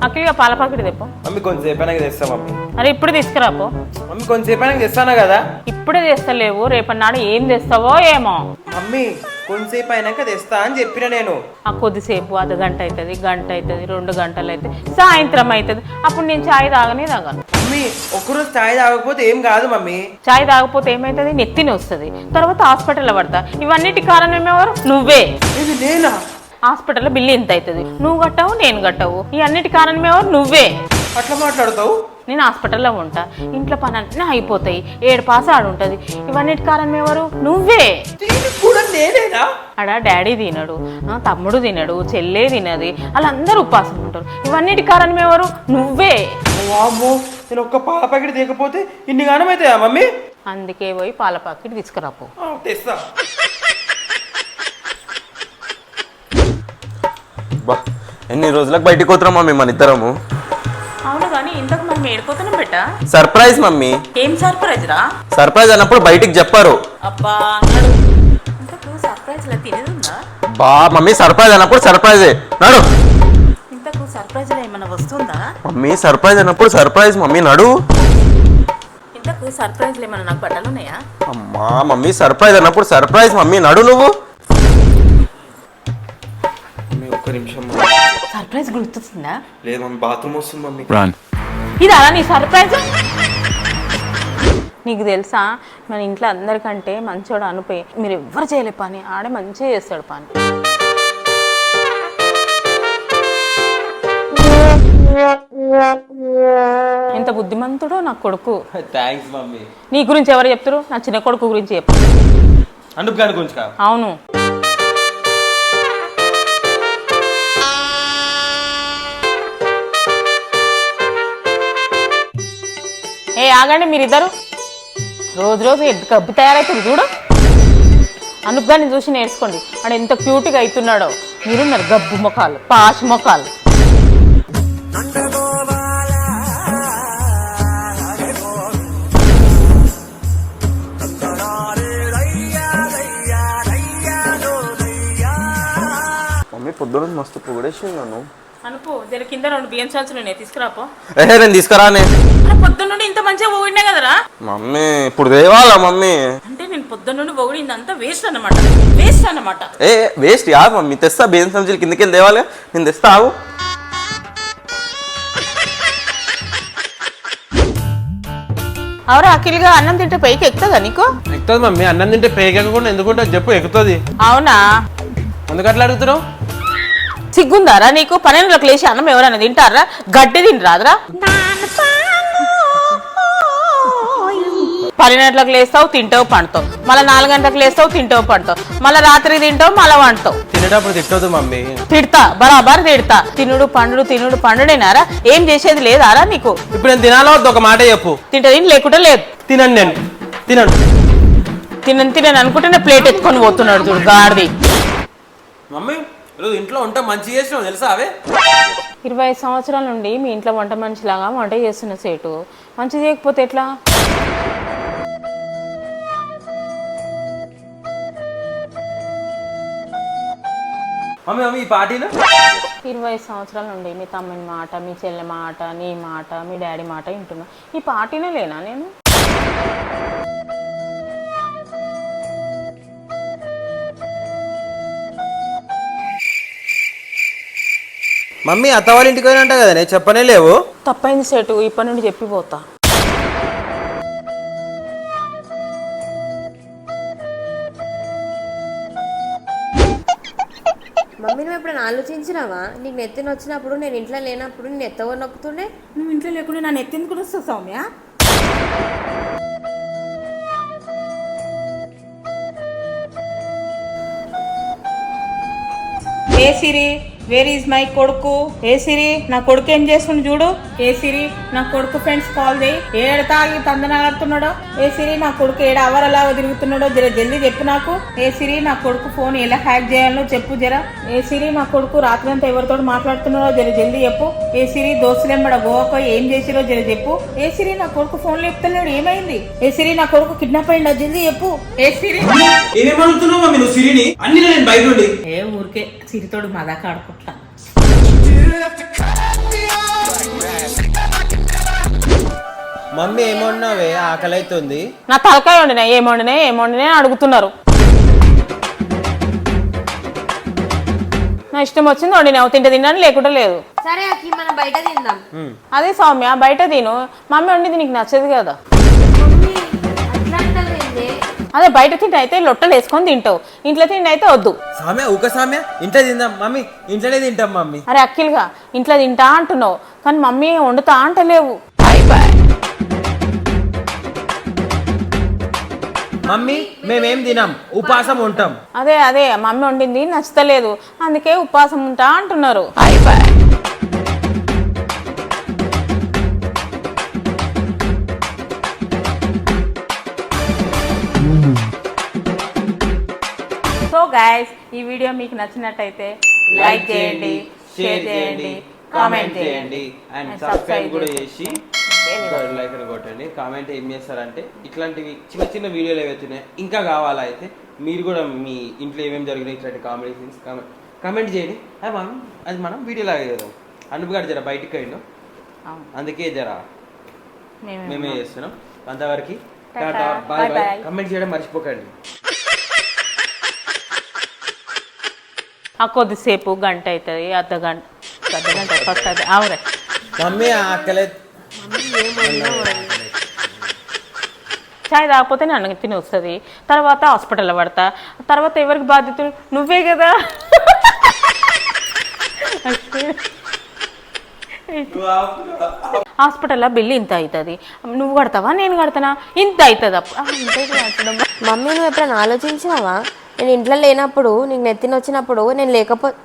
అఖిల్గా పాల packet తెప్పో. Mummy కొంచెంసేపు తెస్తా మమ్మీ. అరే ఇప్పుడు తీసుకురాపో. మమ్మీ కొంచెంసేపు తెస్తాను కదా. ఇప్పుడే తెస్తలేవు, రేపన్నాడు ఏం తెస్తావో ఏమో. మమ్మీ కొంచెంసేపు అయినాక తెస్తా అని చెప్పిన నేను. ఆ కొద్దిసేపు అర్ధగంట అవుతుంది, గంట అవుతుంది, 2 గంటలు అవుతుంది, సాయంత్రం అవుతుంది. అప్పుడు నేను చాయ్ తాగనే తాగను. మమ్మీ ఒక్కరోజు చాయ్ తాగకపోతే ఏం కాదు మమ్మీ. చాయ్ తాగకపోతే ఏమవుతుంది? నెత్తిని వస్తుంది, తర్వాత హాస్పిటల్లో పడతా. ఇవన్నిటి కారణం ఏమెవరు? నువ్వే. ఇది నేనా? హాస్పిటల్లో బిల్లు ఎంత అవుతుంది, నువ్వు కట్టవు నేను కట్టవు. ఈ అన్నిటి కారణం ఎవరు? నువ్వే. అట్లా మాట్లాడతావు? నేను హాస్పిటల్లో ఉంటా, ఇంట్లో పని అన్నీ అయిపోతాయి, 7 పాస ఆడుంటది. ఇవన్నిటి కారణం ఎవరు? నువ్వే. కూడా నేనేనా? ఆడ డాడీ తినడు, తమ్ముడు తినడు, చెల్లె తినది, వాళ్ళందరూ ఉపాసం ఉంటారు. ఇవన్నిటి కారణం ఎవరు? నువ్వే. వామ్మో, నేను ఒక్క పాల ప్యాకెట్ తీయకపోతే ఇన్ని గానం అవుతాయా మమ్మీ? అందుకే పోయి పాల ప్యాకెట్ తీసుకురాపో. తెస్తా. ఎన్ని రోజులకు బయటికి పోతున్నాం మమ్మీ మన ఇద్దరము? అవును కానీ ఇంతకు మనం ఏడిపోతున్నాం బెట్ట. Surprise mummy. ఏం సర్ప్రైజ్ రా? సర్ప్రైజ్ అన్నప్పుడు బయటికి చెప్పారు. అబ్బా ఇంతకు సర్ప్రైజ్ లా తినేదుందా? బా మమ్మీ సర్ప్రైజ్ అన్నప్పుడు సర్ప్రైజే. నడు. ఇంతకు సర్ప్రైజ్ లా ఏమైనా వస్తుందా? మమ్మీ సర్ప్రైజ్ అన్నప్పుడు సర్ప్రైజ్ మమ్మీ. నడు. ఇంతకు సర్ప్రైజ్ లో ఏమైనా నాకు బట్టలు ఉన్నాయా? అమ్మా మమ్మీ సర్ప్రైజ్ అన్నప్పుడు సర్ప్రైజ్ మమ్మీ. నడు నువ్వు. ఒక్క నిమిషం. సర్ప్రైజ్ గుర్తొస్తుందా? లేదు మమ్మీ, బాత్రూమ్ వస్తుంది మమ్మీ. ఇదా నీ సర్ప్రైజ్? నీకు తెలుసా మన ఇంట్లో అందరికంటే మంచోడు అనుపోయి మీరు ఎవ్వరు చేయలే పని, ఆడే మంచిగా చేస్తాడు పని. ఎంత బుద్ధిమంతుడో నా కొడుకు. Thanks mummy. నీ గురించి ఎవరు చెప్తారు? నా చిన్న కొడుకు గురించి చెప్తారు. అనుపు గారి గురించి కాదు. అవును. ఏ ఆగండి మీరిద్దరు, రోజు రోజు గబ్బు తయారైతుంది చూడు. అనుపు గారిని చూసి నేర్చుకోండి, ఆడు ఎంత క్యూట్గా అవుతున్నాడో. మీరున్నారు గబ్బు మొఖాలు, పాష్ మొఖాలు. మమ్మీ పొద్దున మస్తు పొగడేసింది నన్ను. అనుపు జర కింద 2 బియ్యం సంచులు ఉన్నాయి, తీసుకురాపో. నేను తీసుకురానే. పొద్దున్న నుండి ఇంత మంచిగా పొగిడినా కదరా మమ్మీ. ఇప్పుడు తేవాలా మమ్మీ? అంటే నేను పొద్దున్న నుండి పొగిడింది అంతా వేస్ట్ అన్నమాట, వేస్ట్ అన్నమాట. Waste యాదు mummy. తెస్తా బియ్యం సంచులు కిందకి వెళ్ళి తేవాలి. నేను తెస్తా ఆగు. అవరా అఖిల్గా అన్నం తింటే పైకి ఎక్కుతుందా నీకు? ఎక్కుతుంది మమ్మీ. అన్నం తింటే పేగకుండా ఎందుకుంటే చెప్పు, ఎక్కుతుంది. అవునా? ఎందుకు అట్లా అడుగుతున్నావు? సిగ్గుందారా నీకు? 12 లేచి అన్నం ఎవరైనా తింటారా? గడ్డి తింటారా? 12 లేస్తావు, తింటావు, పండుతావు, మళ్ళీ 4 గంటలకు లేస్తావు, తింటావు, పండుతావు, మళ్ళీ రాత్రి తింటావు, మళ్ళీ వండుతావు. తినేటప్పుడు తిట్టదు మమ్మీ. తిడతా, బరాబర్ తిడతా. తినుడు పండుడేనారా? ఏం చేసేది లేదారా నీకు? ఇప్పుడు నేను తినాలో వద్దు, ఒక మాట చెప్పు. తింటే లేకుంటే లేదు. తినండి. నేను తినను అనుకుంటేనే ప్లేట్ ఎత్తుకొని పోతున్నాడు చూడు గాడిది. మమ్మీ ఈరోజు ఇంట్లో వంట మంచి చేసినావు తెలుసా? అవే 25 సంవత్సరాల నుండి మీ ఇంట్లో వంట మనిషిలాగా వంట చేస్తున్న సేటు మంచి చేయకపోతే ఎట్లా? మమ్మీ ఈ పార్టీలో 20 సంవత్సరాల నుండి మీ తమ్ముని మాట, మీ చెల్లె మాట, నీ మాట, మీ డాడీ మాట వింటున్నా. ఈ పార్టీనే లేనా నేను? మమ్మీ అత్త వాళ్ళ ఇంటికి పోయినంట కదా, నేను చెప్పనే లేవు. తప్పైంది సేటు, ఇప్పటి నుండి చెప్పిపోతా. మమ్మీ నువ్వు ఎప్పుడైనా ఆలోచించినావా? నీకు నెత్తిన వచ్చినప్పుడు నేను ఇంట్లో లేనప్పుడు నేను ఎత్తవో నొక్కుతుండే. నువ్వు ఇంట్లో లేకుండా నా నెత్తింది కూడా వస్తావు సౌమ్య. ఏ సిరి, వేర్ ఈజ్ మై కొడుకు? ఏ సిరి, నా కొడుకు ఏం చేస్తుండు చూడు. ఏ సిరి, నా కొడుకు ఫ్రెండ్స్ కాల్ చేయి. ఏడ తాగి తందనాడుతున్నాడో. ఏ సిరి, నా కొడుకు ఏడ అవరలాగా తిరుగుతున్నాడో జర జల్దీ చెప్పు నాకు. ఏ సిరి, నా కొడుకు ఫోన్ ఎలా హ్యాక్ చేయాలో చెప్పు జర. ఏ సిరి, నా కొడుకు రాత్రంతా ఎవరితో మాట్లాడుతున్నాడో జర జల్దీ చెప్పు. ఏ సిరి, దోస్తులెంబడ గోవాకు ఏం చేసిరో జర చెప్పు. ఏ సిరి, నా కొడుకు ఫోన్ లేపుతలేడు ఏమైంది? ఏ సిరి, నా కొడుకు కిడ్నాప్ అయిందా జల్దీ చెప్పు. ఏ సిరి, ఏ ఊరికే సిరితోడు మదాక ఆడుకుంటా. మమ్మీ ఏమన్నావే ఆకలి అవుతుంది. నా తలకాయ వండినా ఏమొండినా అడుగుతున్నారు. నా ఇష్టం వచ్చింది వండినావు, తింటే తిన్నాను లేకుండా లేదు. సరే అక్కి మనం బయట తిందాం. అదే సౌమ్య బయట తిను, మమ్మీ వండింది నీకు నచ్చదు కదా. మమ్మీ అట్లా అంటావేంది? అదే బయట తిండి అయితే లొట్టలు వేసుకొని తింటావు, ఇంట్లో తిండి అయితే వద్దు. సామ్య ఊక సామ్య ఇంట్లో తిందాం మమ్మీ, ఇంట్లోనే తింటాం మమ్మీ. అరే అఖిల్గా ఇంట్లో తింటా అంటున్నావు కానీ మమ్మీ వండుతా అంటలేవు. మమ్మీ మేమేం తినాం, ఉపాసం ఉంటాం. అదే మమ్మీ వండింది నచ్చతలేదు, అందుకే ఉపవాసం ఉంటా అంటున్నారు. సో గైస్ ఈ వీడియో మీకు నచ్చినట్టయితే లైక్ చేయండి, షేర్ చేయండి, కామెంట్ చేయండి అండ్ సబ్స్క్రైబ్ కూడా చేసి లైక్ కొట్టండి. కామెంట్ ఏం చేస్తారంటే ఇట్లాంటివి చిన్న చిన్న వీడియోలు ఏవైతున్నాయి ఇంకా కావాలా అయితే మీరు కూడా మీ ఇంట్లో ఏమేమి జరిగినాయి ఇట్లాంటి కామెడీ సీన్స్ కామెంట్ చేయండి. అది మనం వీడియో లాగా చేద్దాం. అనుపుగాడు జర బయటికి పోయిండు, అందుకే జర మేమే చేస్తున్నాం. అంతవరకు టాటా బాయ్ బాయ్. కామెంట్ చేయడం మర్చిపోకండి. కొద్దిసేపు గంట అవుతుంది, అర్ధగంట ఫస్ట్ అది అవురే. మమ్మీ ఆకలి చాయ్ తాగకపోతే నన్ను తిని వస్తుంది, తర్వాత హాస్పిటల్లో పడతా, తర్వాత ఎవరికి బాధ్యతలు నువ్వే కదా. హాస్పిటల్లో బిల్లు ఇంత అవుతుంది, నువ్వు కడతావా నేను కడతానా, ఇంత అవుతుంది. మమ్మీ నువ్వు ఎప్పుడైనా ఆలోచించినావా? నేను ఇంట్లో లేనప్పుడు నీకు నెత్తిన వచ్చినప్పుడు నేను లేకపోతే